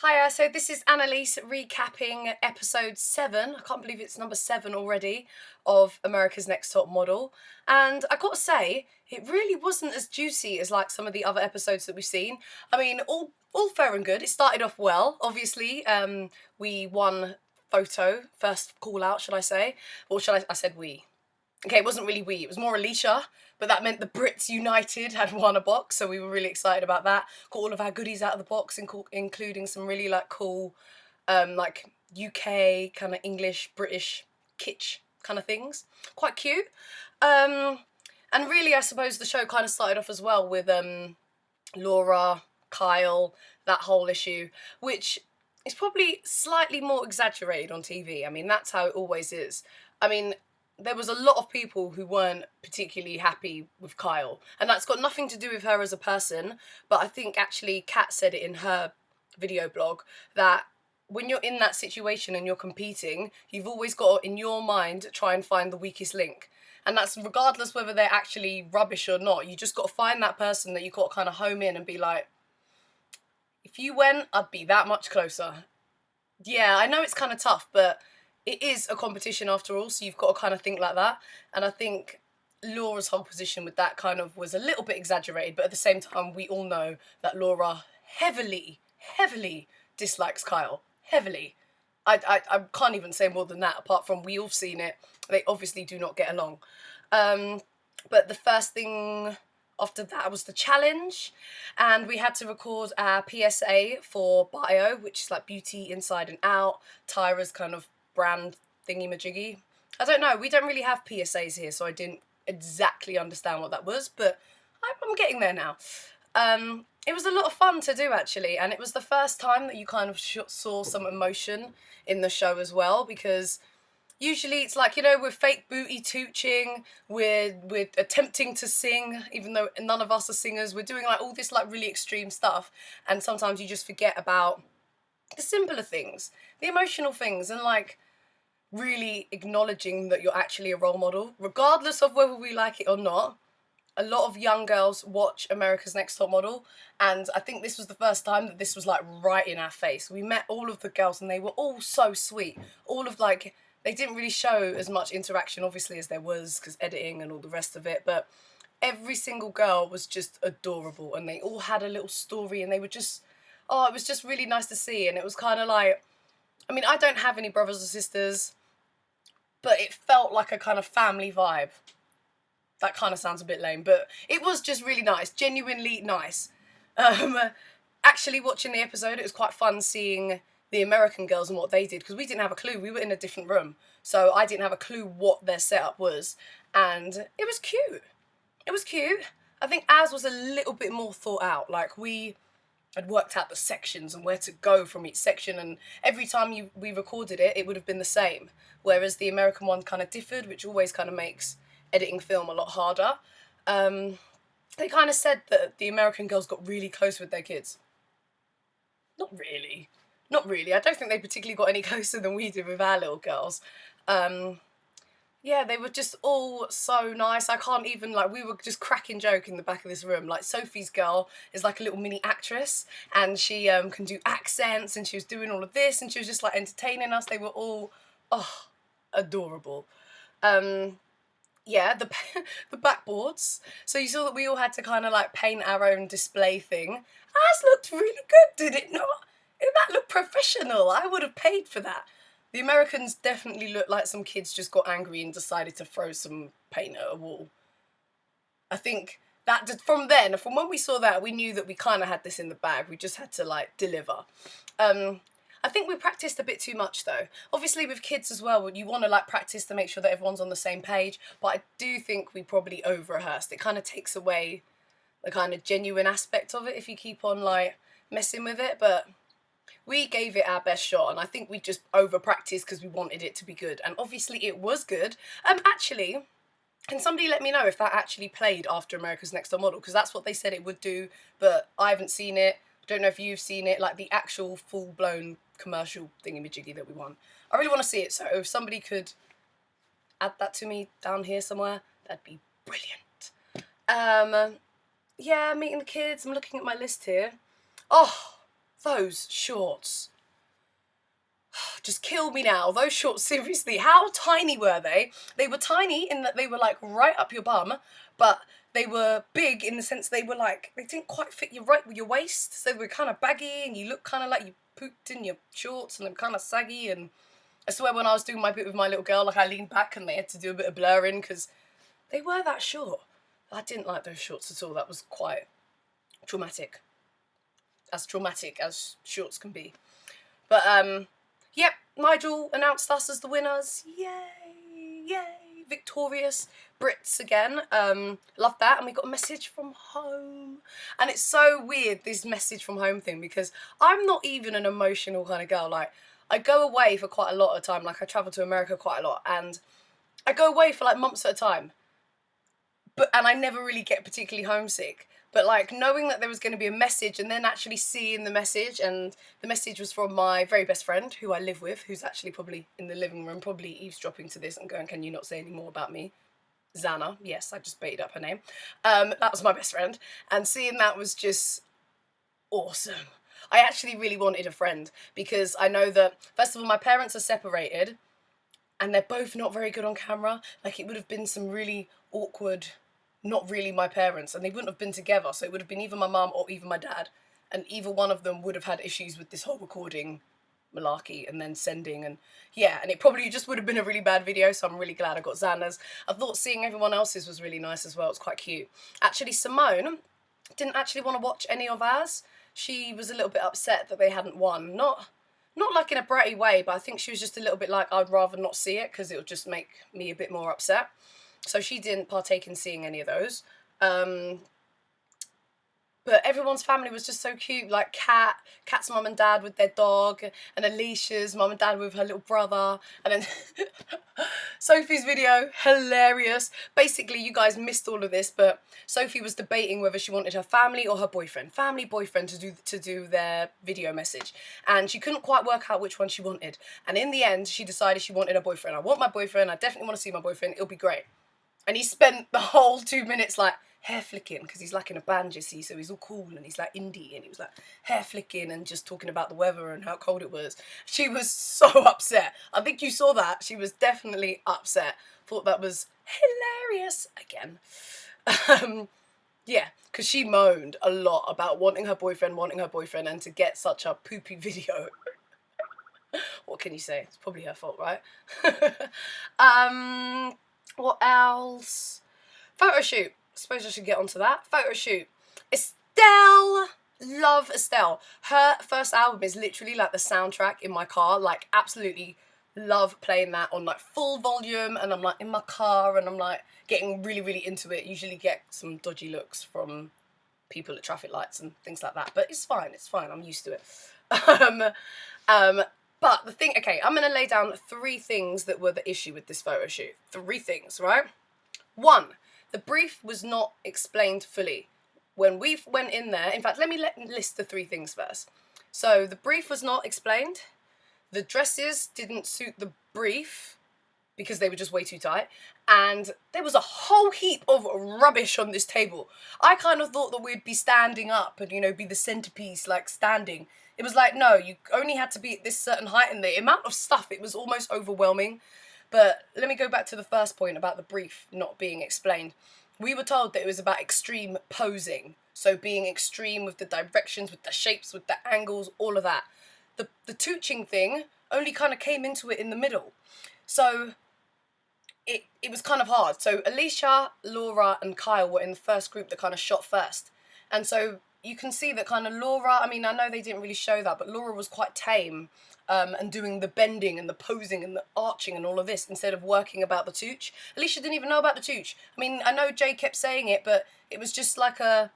Hiya, so this is Annaliese recapping episode 7, I can't believe it's number 7 already, of America's Next Top Model. And I gotta say, it really wasn't as juicy as like some of the other episodes that we've seen. I mean, all fair and good. It started off well, obviously. We won photo, first call out, should I say? Or should I said we. Okay, it wasn't really we, it was more Alicia, but that meant the Brits United had won a box, so we were really excited about that. Got all of our goodies out of the box, including some really like cool, like UK kind of English, British kitsch kind of things. Quite cute. And really, I suppose the show kind of started off as well with Laura, Kyle, that whole issue, which is probably slightly more exaggerated on TV. I mean, that's how it always is. I mean, there was a lot of people who weren't particularly happy with Kyle, and that's got nothing to do with her as a person, but I think actually Kat said it in her video blog that when you're in that situation and you're competing, you've always got to, in your mind, try and find the weakest link. And that's regardless whether they're actually rubbish or not. You just got to find that person that you got to kind of home in and be like, if you went, I'd be that much closer. Yeah, I know it's kind of tough, but it is a competition after all, so you've got to kind of think like that. And I think Laura's whole position with that kind of was a little bit exaggerated, but at the same time, we all know that Laura heavily dislikes Kyle. Heavily. I can't even say more than that, apart from we all seen it. They obviously do not get along. But the first thing after that was the challenge, and we had to record our PSA for Bio, which is like beauty inside and out, Tyra's kind of brand thingy-majiggy. I don't know, we don't really have PSAs here, so I didn't exactly understand what that was, but I'm getting there now. It was a lot of fun to do, actually, and it was the first time that you kind of saw some emotion in the show as well, because usually it's like, you know, we're fake booty tooching, we're attempting to sing, even though none of us are singers, we're doing like all this like really extreme stuff, and sometimes you just forget about the simpler things, the emotional things, and like really acknowledging that you're actually a role model, regardless of whether we like it or not. A lot of young girls watch America's Next Top Model, and I think this was the first time that this was like right in our face. We met all of the girls and they were all so sweet. All of like, they didn't really show as much interaction obviously as there was because editing and all the rest of it, but every single girl was just adorable and they all had a little story and they were just, oh, it was just really nice to see. And it was kind of like, I mean, I don't have any brothers or sisters, but it felt like a kind of family vibe. That kind of sounds a bit lame, but it was just really nice, genuinely nice. Um, Actually watching the episode, it was quite fun seeing the American girls and what they did, because we didn't have a clue. We were in a different room, so I didn't have a clue what their setup was, and it was cute. It was cute. I think ours was a little bit more thought out. Like, we had worked out the sections and where to go from each section, and every time we recorded it, it would have been the same. Whereas the American one kind of differed, which always kind of makes editing film a lot harder. They kind of said that the American girls got really close with their kids. Not really. Not really. I don't think they particularly got any closer than we did with our little girls. Yeah, they were just all so nice. I can't even, like, we were just cracking joke in the back of this room. Like, Sophie's girl is like a little mini actress, and she can do accents, and she was doing all of this, and she was just like entertaining us. They were all, oh, adorable. Yeah, the the backboards. So you saw that we all had to kind of like paint our own display thing. Ours looked really good, did it not? That looked professional. I would have paid for that. The Americans definitely looked like some kids just got angry and decided to throw some paint at a wall. I think that from then, from when we saw that, we knew that we kind of had this in the bag. We just had to like deliver. I think we practiced a bit too much though. Obviously with kids as well, you want to like practice to make sure that everyone's on the same page, but I do think we probably over-rehearsed. It kind of takes away the kind of genuine aspect of it if you keep on like messing with it, but we gave it our best shot, and I think we just over-practiced because we wanted it to be good, and obviously it was good. Actually, can somebody let me know if that actually played after America's Next Top Model, because that's what they said it would do, but I haven't seen it. Don't know if you've seen it, like the actual full-blown commercial thingy-majiggy that we want. I really want to see it, so if somebody could add that to me down here somewhere, that'd be brilliant. Yeah, meeting the kids, I'm looking at my list here. Oh, those shorts just kill me now. Those shorts, seriously, how tiny were they? They were tiny in that they were like right up your bum, but they were big in the sense they were like, they didn't quite fit you right with your waist, so they were kind of baggy and you looked kind of like you pooped in your shorts and they were kind of saggy. And I swear when I was doing my bit with my little girl, like I leaned back and they had to do a bit of blurring because they were that short. I didn't like those shorts at all. That was quite traumatic. As traumatic as shorts can be. But yep, Nigel announced us as the winners. Yay, yay, victorious Brits again. Love that. And we got a message from home. And it's so weird, this message from home thing, because I'm not even an emotional kind of girl. Like, I go away for quite a lot of time. Like, I travel to America quite a lot. And I go away for like months at a time. And I never really get particularly homesick. But like knowing that there was going to be a message and then actually seeing the message, and the message was from my very best friend who I live with, who's actually probably in the living room, probably eavesdropping to this and going, can you not say any more about me? Zana, yes, I just baited up her name. That was my best friend. And seeing that was just awesome. I actually really wanted a friend because I know that, first of all, my parents are separated and they're both not very good on camera. Like it would have been some really awkward, not really my parents, and they wouldn't have been together, so it would have been either my mum or even my dad, and either one of them would have had issues with this whole recording malarkey and then sending, and yeah, and it probably just would have been a really bad video. So I'm really glad I got Xander's. I thought seeing everyone else's was really nice as well. It's quite cute. Actually, Simone didn't actually want to watch any of ours. She was a little bit upset that they hadn't won. Not like in a bratty way, but I think she was just a little bit like, I'd rather not see it because it would just make me a bit more upset. So she didn't partake in seeing any of those. But everyone's family was just so cute, like Kat's mum and dad with their dog, and Alicia's mum and dad with her little brother, and then Sophie's video, hilarious. Basically, you guys missed all of this, but Sophie was debating whether she wanted her family or her boyfriend, to do their video message, and she couldn't quite work out which one she wanted. And in the end, she decided she wanted her boyfriend. I want my boyfriend. I definitely want to see my boyfriend. It'll be great. And he spent the whole 2 minutes like hair flicking, because he's like in a band, you see, so he's all cool and he's like indie, and he was like hair flicking and just talking about the weather and how cold it was. She was so upset. I think you saw that. She was definitely upset. Thought that was hilarious again. Yeah, because she moaned a lot about wanting her boyfriend, and to get such a poopy video. What can you say? It's probably her fault, right? What else? Photo shoot. I suppose I should get onto that. Photo shoot. Estelle. Love Estelle. Her first album is literally like the soundtrack in my car. Like absolutely love playing that on like full volume, and I'm like in my car and I'm like getting really, really into it. Usually get some dodgy looks from people at traffic lights and things like that. But it's fine. I'm used to it. But the thing, okay, I'm going to lay down 3 things that were the issue with this photo shoot. 3 things, right? 1, the brief was not explained fully. When we went in there, in fact, let me list the 3 things first. So the brief was not explained. The dresses didn't suit the brief because they were just way too tight. And there was a whole heap of rubbish on this table. I kind of thought that we'd be standing up and, you know, be the centerpiece, like standing. It was like, no, you only had to be at this certain height, and the amount of stuff, it was almost overwhelming. But let me go back to the first point about the brief not being explained. We were told that it was about extreme posing. So being extreme with the directions, with the shapes, with the angles, all of that. The tooching thing only kind of came into it in the middle. So it was kind of hard. So Alicia, Laura and Kyle were in the first group that kind of shot first. And so you can see that kind of Laura, I mean, I know they didn't really show that, but Laura was quite tame and doing the bending and the posing and the arching and all of this instead of working about the tooch. Alicia didn't even know about the tooch. I mean, I know Jay kept saying it, but it was just like a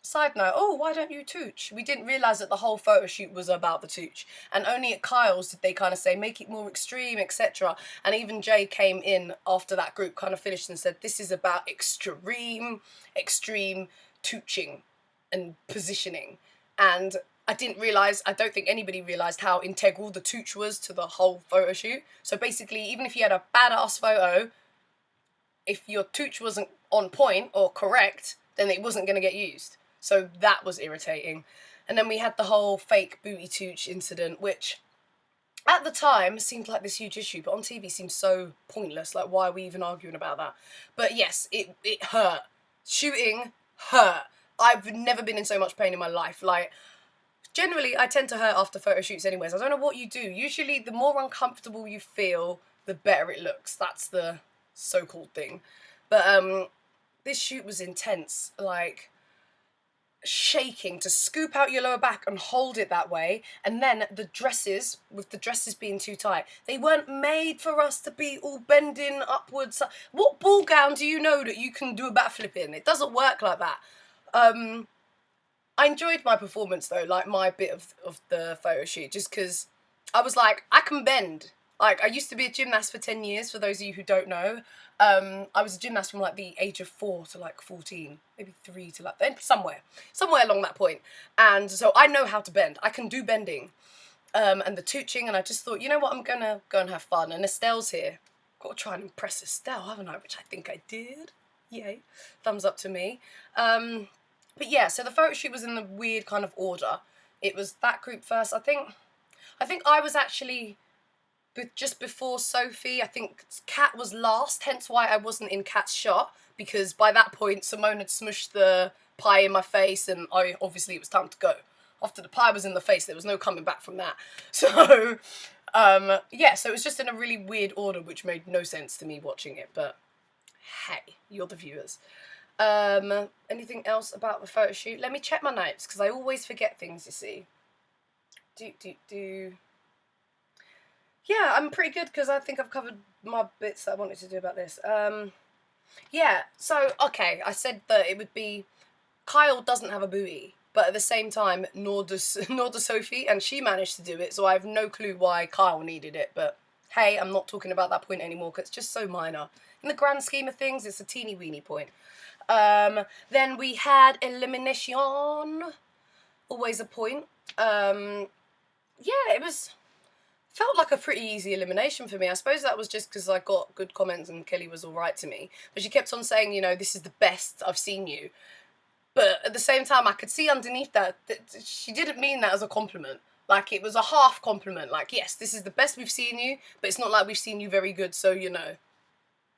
side note. Oh, why don't you tooch? We didn't realise that the whole photo shoot was about the tooch. And only at Kyle's did they kind of say, make it more extreme, etc. And even Jay came in after that group kind of finished and said, this is about extreme tooching and positioning. And I don't think anybody realised how integral the tooch was to the whole photo shoot. So basically, even if you had a badass photo, if your tooch wasn't on point or correct, then it wasn't going to get used. So that was irritating. And then we had the whole fake booty tooch incident, which at the time seemed like this huge issue, but on TV seems so pointless. Like, why are we even arguing about that? But yes, it hurt. Shooting hurt. I've never been in so much pain in my life. Like, generally, I tend to hurt after photo shoots anyways. I don't know what you do. Usually, the more uncomfortable you feel, the better it looks. That's the so-called thing. But this shoot was intense. Like, shaking to scoop out your lower back and hold it that way, and then the dresses, with the dresses being too tight, they weren't made for us to be all bending upwards. What ball gown do you know that you can do a backflip in? It doesn't work like that. I enjoyed my performance though, like my bit of the photo shoot, just because I was like, I can bend. Like, I used to be a gymnast for 10 years, for those of you who don't know. I was a gymnast from like the age of 4 to like 14, maybe 3 to like, somewhere along that point. And so I know how to bend. I can do bending, and the tooching, and I just thought, you know what, I'm gonna go and have fun. And Estelle's here. Got to try and impress Estelle, haven't I? Which I think I did. Yay. Thumbs up to me. But yeah, so the photo shoot was in the weird kind of order. It was that group first. I think I was actually just before Sophie. I think Kat was last, hence why I wasn't in Kat's shot, because by that point Simone had smushed the pie in my face, and obviously it was time to go. After the pie was in the face, there was no coming back from that. So, yeah, so it was just in a really weird order, which made no sense to me watching it, but hey, you're the viewers. Anything else about the photo shoot? Let me check my notes, because I always forget things, you see. Yeah, I'm pretty good, because I think I've covered my bits that I wanted to do about this. Yeah, so, okay, I said that it would be, Kyle doesn't have a booty, but at the same time, nor does Sophie, and she managed to do it, so I have no clue why Kyle needed it, but hey, I'm not talking about that point anymore, because it's just so minor. In the grand scheme of things, it's a teeny weeny point. Then we had Elimination, always a point. Yeah, it felt like a pretty easy elimination for me. I suppose that was just because I got good comments and Kelly was alright to me. But she kept on saying, you know, this is the best I've seen you. But at the same time, I could see underneath that she didn't mean that as a compliment. Like, it was a half compliment. Like, yes, this is the best we've seen you, but it's not like we've seen you very good, so, you know.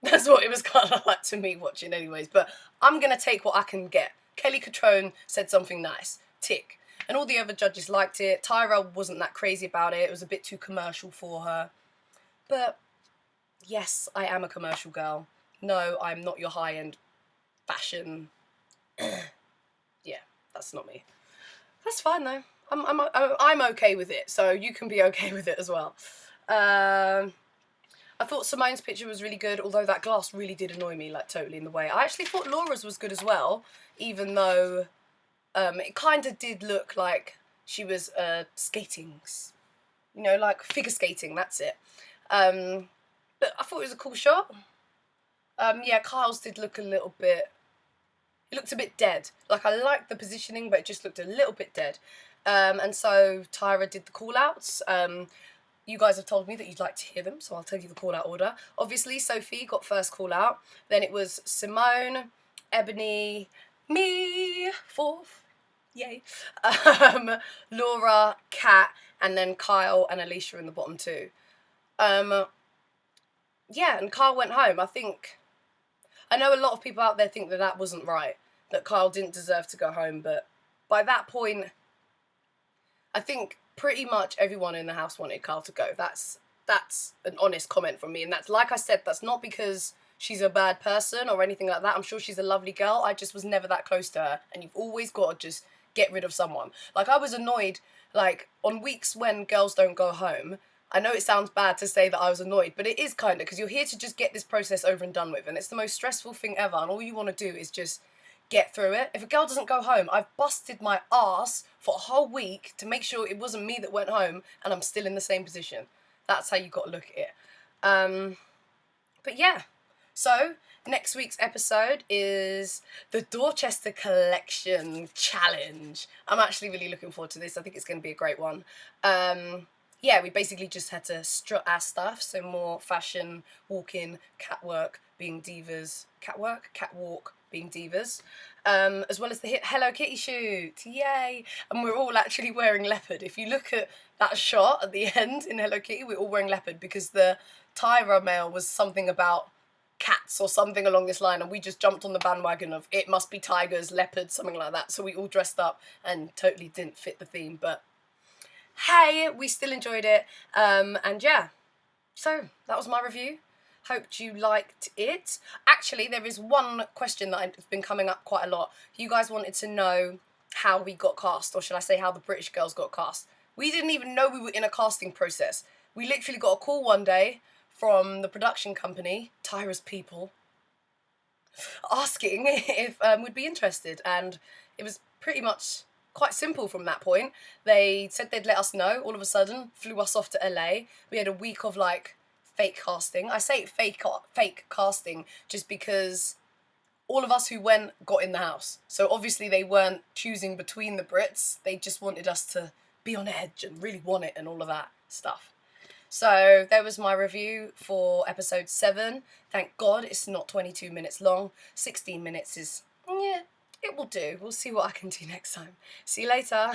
That's what it was kind of like to me watching anyways. But I'm going to take what I can get. Kelly Catrone said something nice. Tick. And all the other judges liked it. Tyra wasn't that crazy about it. It was a bit too commercial for her. But yes, I am a commercial girl. No, I'm not your high-end fashion. Yeah, that's not me. That's fine though. I'm okay with it. So you can be okay with it as well. I thought Simone's picture was really good, although that glass really did annoy me, like, totally in the way. I actually thought Laura's was good as well, even though it kind of did look like she was skating, you know, like figure skating, that's it. But I thought it was a cool shot. Yeah, Kyle's did look a little bit, it looked a bit dead. Like, I liked the positioning, but it just looked a little bit dead. And so Tyra did the call-outs. You guys have told me that you'd like to hear them, so I'll tell you the call-out order. Obviously, Sophie got first call-out. Then it was Simone, Ebony, me, fourth. Yay. Laura, Kat, and then Kyle and Alicia in the bottom two. Yeah, and Kyle went home. I know a lot of people out there think that that wasn't right, that Kyle didn't deserve to go home, but by that point, I think pretty much everyone in the house wanted Kyle to go. That's an honest comment from me, and that's, like I said, that's not because she's a bad person or anything like that. I'm sure she's a lovely girl. I just was never that close to her, and you've always got to just get rid of someone. Like, I was annoyed, like, on weeks when girls don't go home. I know it sounds bad to say that I was annoyed, but it is kind of, because you're here to just get this process over and done with, and it's the most stressful thing ever, and all you want to do is just get through it. If a girl doesn't go home, I've busted my ass for a whole week to make sure it wasn't me that went home, and I'm still in the same position. That's how you got to look at it. But yeah, so next week's episode is the Dorchester Collection Challenge. I'm actually really looking forward to this. I think it's going to be a great one. Yeah, we basically just had to strut our stuff, so more fashion, walking, catwalk, being divas, being divas. as well as the Hello Kitty shoot. Yay! And we're all actually wearing leopard. If you look at that shot at the end in Hello Kitty, we're all wearing leopard because the Tyra mail was something about cats or something along this line, and we just jumped on the bandwagon of it must be tigers, leopards, something like that. So we all dressed up and totally didn't fit the theme, but hey, we still enjoyed it. And yeah, so that was my review. Hoped you liked it. Actually, there is one question that has been coming up quite a lot. You guys wanted to know how we got cast, or should I say how the British girls got cast. We didn't even know we were in a casting process. We literally got a call one day from the production company, Tyra's people, asking if we'd be interested, and it was pretty much quite simple from that point. They said they'd let us know, all of a sudden, flew us off to LA. We had a week of like fake casting. I say fake casting just because all of us who went got in the house. So obviously they weren't choosing between the Brits. They just wanted us to be on edge and really want it and all of that stuff. So there was my review for episode 7. Thank God it's not 22 minutes long. 16 minutes is, yeah, it will do. We'll see what I can do next time. See you later.